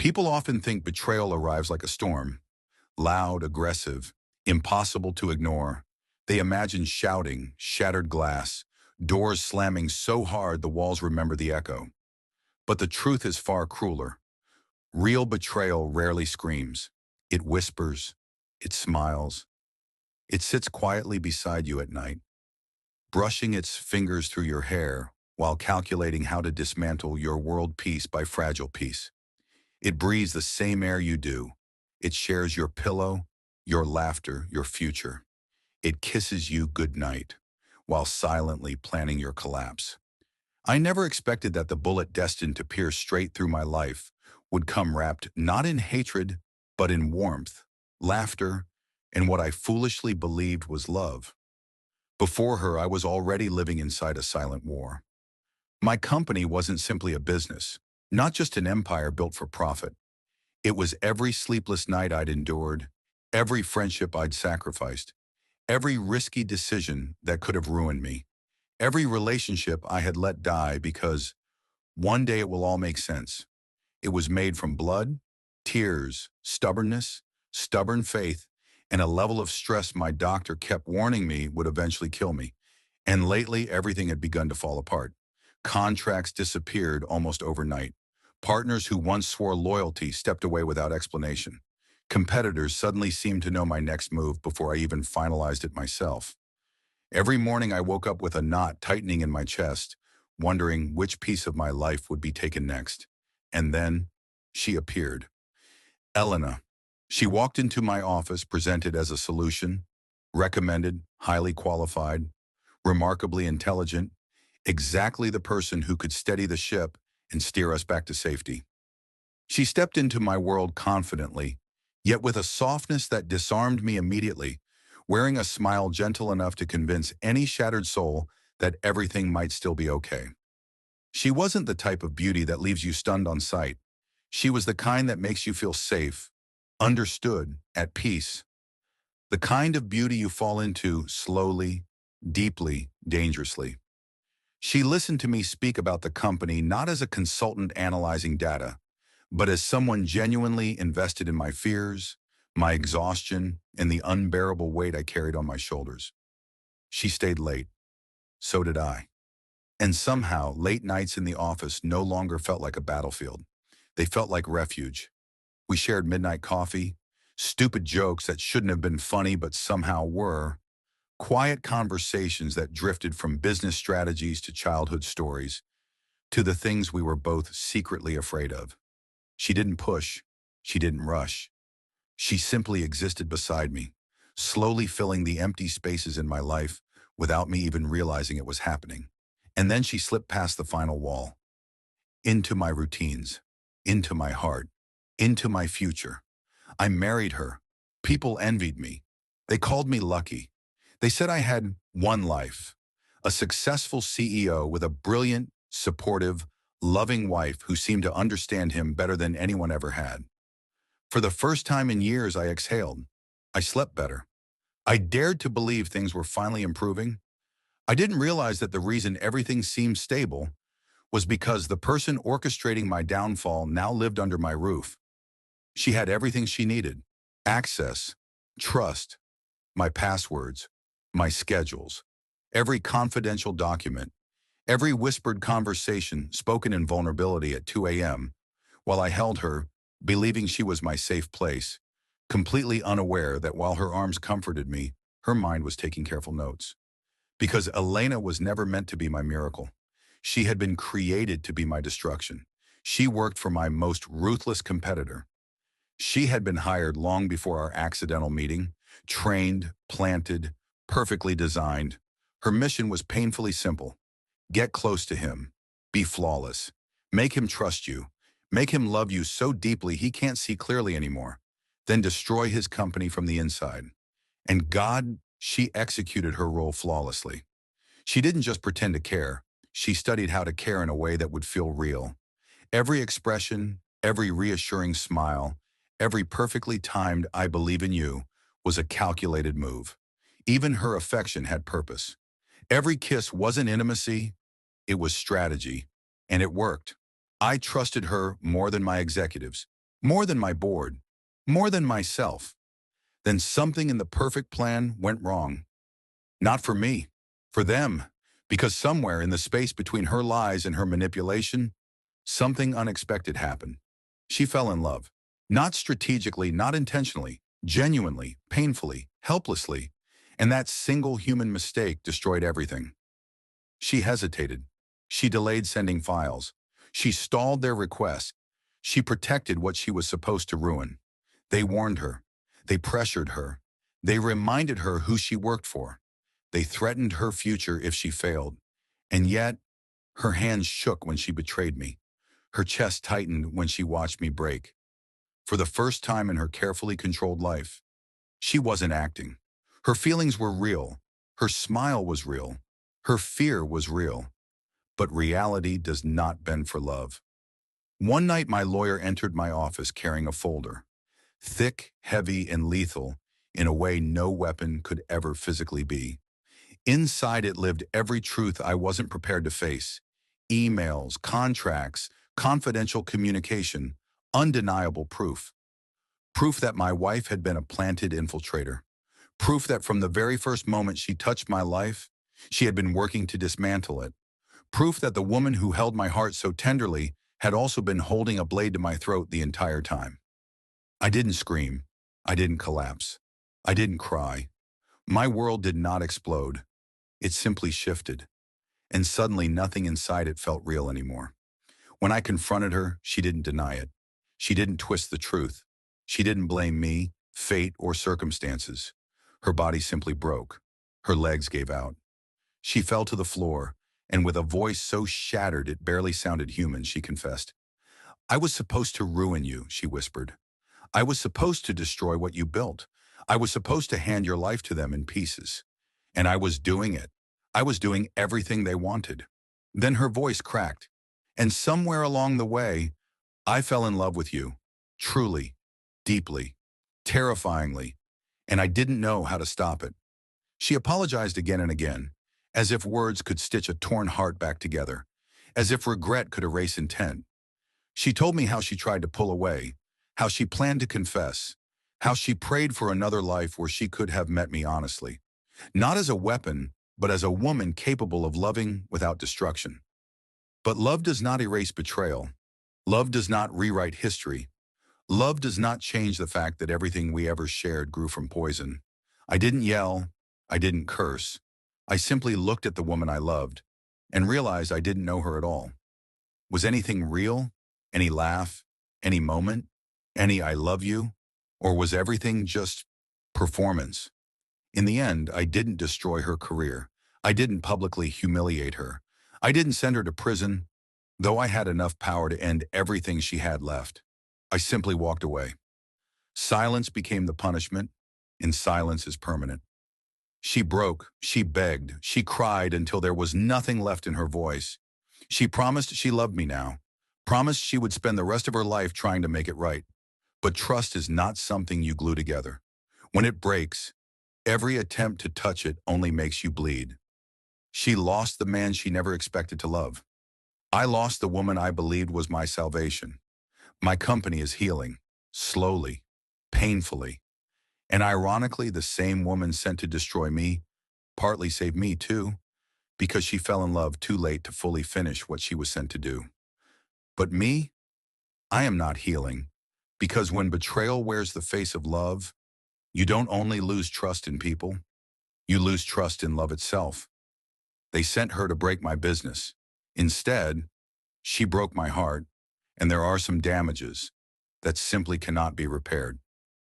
People often think betrayal arrives like a storm, loud, aggressive, impossible to ignore. They imagine shouting, shattered glass, doors slamming so hard the walls remember the echo. But the truth is far crueler. Real betrayal rarely screams. It whispers, it smiles, it sits quietly beside you at night, brushing its fingers through your hair while calculating how to dismantle your world piece by fragile piece. It breathes the same air you do. It shares your pillow, your laughter, your future. It kisses you goodnight while silently planning your collapse. I never expected that the bullet destined to pierce straight through my life would come wrapped not in hatred, but in warmth, laughter, and what I foolishly believed was love. Before her, I was already living inside a silent war. My company wasn't simply a business, not just an empire built for profit. It was every sleepless night I'd endured, every friendship I'd sacrificed, every risky decision that could have ruined me, every relationship I had let die because one day it will all make sense. It was made from blood, tears, stubbornness, stubborn faith, and a level of stress my doctor kept warning me would eventually kill me. And lately, everything had begun to fall apart. Contracts disappeared almost overnight. Partners who once swore loyalty stepped away without explanation. Competitors suddenly seemed to know my next move before I even finalized it myself. Every morning I woke up with a knot tightening in my chest, wondering which piece of my life would be taken next. And then she appeared. Elena. She walked into my office presented as a solution, recommended, highly qualified, remarkably intelligent, exactly the person who could steady the ship and steer us back to safety. She stepped into my world confidently, yet with a softness that disarmed me immediately, wearing a smile gentle enough to convince any shattered soul that everything might still be okay. She wasn't the type of beauty that leaves you stunned on sight. She was the kind that makes you feel safe, understood, at peace. The kind of beauty you fall into slowly, deeply, dangerously. She listened to me speak about the company not as a consultant analyzing data, but as someone genuinely invested in my fears, my exhaustion, and the unbearable weight I carried on my shoulders. She stayed late. So did I. And somehow, late nights in the office no longer felt like a battlefield. They felt like refuge. We shared midnight coffee, stupid jokes that shouldn't have been funny but somehow were, quiet conversations that drifted from business strategies to childhood stories, to the things we were both secretly afraid of. She didn't push. She didn't rush. She simply existed beside me, slowly filling the empty spaces in my life without me even realizing it was happening. And then she slipped past the final wall, into my routines, into my heart, into my future. I married her. People envied me. They called me lucky. They said I had one life, a successful CEO with a brilliant, supportive, loving wife who seemed to understand him better than anyone ever had. For the first time in years, I exhaled. I slept better. I dared to believe things were finally improving. I didn't realize that the reason everything seemed stable was because the person orchestrating my downfall now lived under my roof. She had everything she needed: access, trust, my passwords, my schedules, every confidential document, every whispered conversation spoken in vulnerability at 2 a.m., while I held her, believing she was my safe place, completely unaware that while her arms comforted me, her mind was taking careful notes. Because Elena was never meant to be my miracle. She had been created to be my destruction. She worked for my most ruthless competitor. She had been hired long before our accidental meeting, trained, planted, perfectly designed. Her mission was painfully simple. Get close to him. Be flawless. Make him trust you. Make him love you so deeply he can't see clearly anymore. Then destroy his company from the inside. And God, she executed her role flawlessly. She didn't just pretend to care. She studied how to care in a way that would feel real. Every expression, every reassuring smile, every perfectly timed "I believe in you" was a calculated move. Even her affection had purpose. Every kiss wasn't intimacy, it was strategy. And it worked. I trusted her more than my executives. more than my board, more than myself. Then something in the perfect plan went wrong. Not for me, for them, because somewhere in the space between her lies and her manipulation, something unexpected happened. She fell in love. Not strategically, not intentionally, genuinely, painfully, helplessly, and that single human mistake destroyed everything. She hesitated. She delayed sending files. She stalled their requests. She protected what she was supposed to ruin. They warned her. They pressured her. They reminded her who she worked for. They threatened her future if she failed. And yet, her hands shook when she betrayed me. Her chest tightened when she watched me break. For the first time in her carefully controlled life, she wasn't acting. Her feelings were real. Her smile was real. Her fear was real. But reality does not bend for love. One night my lawyer entered my office carrying a folder, thick, heavy, and lethal in a way no weapon could ever physically be. Inside it lived every truth I wasn't prepared to face. Emails, contracts, confidential communication, undeniable proof. Proof that my wife had been a planted infiltrator. Proof that from the very first moment she touched my life, she had been working to dismantle it. Proof that the woman who held my heart so tenderly had also been holding a blade to my throat the entire time. I didn't scream. I didn't collapse. I didn't cry. My world did not explode. It simply shifted. And suddenly nothing inside it felt real anymore. When I confronted her, she didn't deny it. She didn't twist the truth. She didn't blame me, fate, or circumstances. Her body simply broke. Her legs gave out. She fell to the floor, and with a voice so shattered it barely sounded human, she confessed. "I was supposed to ruin you," she whispered. "I was supposed to destroy what you built. I was supposed to hand your life to them in pieces. And I was doing it. I was doing everything they wanted." Then her voice cracked. "And somewhere along the way, I fell in love with you. Truly, deeply, terrifyingly. And I didn't know how to stop it." She apologized again and again, as if words could stitch a torn heart back together, as if regret could erase intent. She told me how she tried to pull away, how she planned to confess, how she prayed for another life where she could have met me honestly. Not as a weapon, but as a woman capable of loving without destruction. But love does not erase betrayal. Love does not rewrite history. Love does not change the fact that everything we ever shared grew from poison. I didn't yell. I didn't curse. I simply looked at the woman I loved and realized I didn't know her at all. Was anything real? Any laugh? Any moment? Any "I love you"? Or was everything just performance? In the end, I didn't destroy her career. I didn't publicly humiliate her. I didn't send her to prison, though I had enough power to end everything she had left. I simply walked away. Silence became the punishment, and silence is permanent. She broke, she begged, she cried until there was nothing left in her voice. She promised she loved me now, promised she would spend the rest of her life trying to make it right. But trust is not something you glue together. When it breaks, every attempt to touch it only makes you bleed. She lost the man she never expected to love. I lost the woman I believed was my salvation. My company is healing, slowly, painfully. And ironically, the same woman sent to destroy me partly saved me too, because she fell in love too late to fully finish what she was sent to do. But me, I am not healing, because when betrayal wears the face of love, you don't only lose trust in people, you lose trust in love itself. They sent her to break my business. Instead, she broke my heart, and there are some damages that simply cannot be repaired.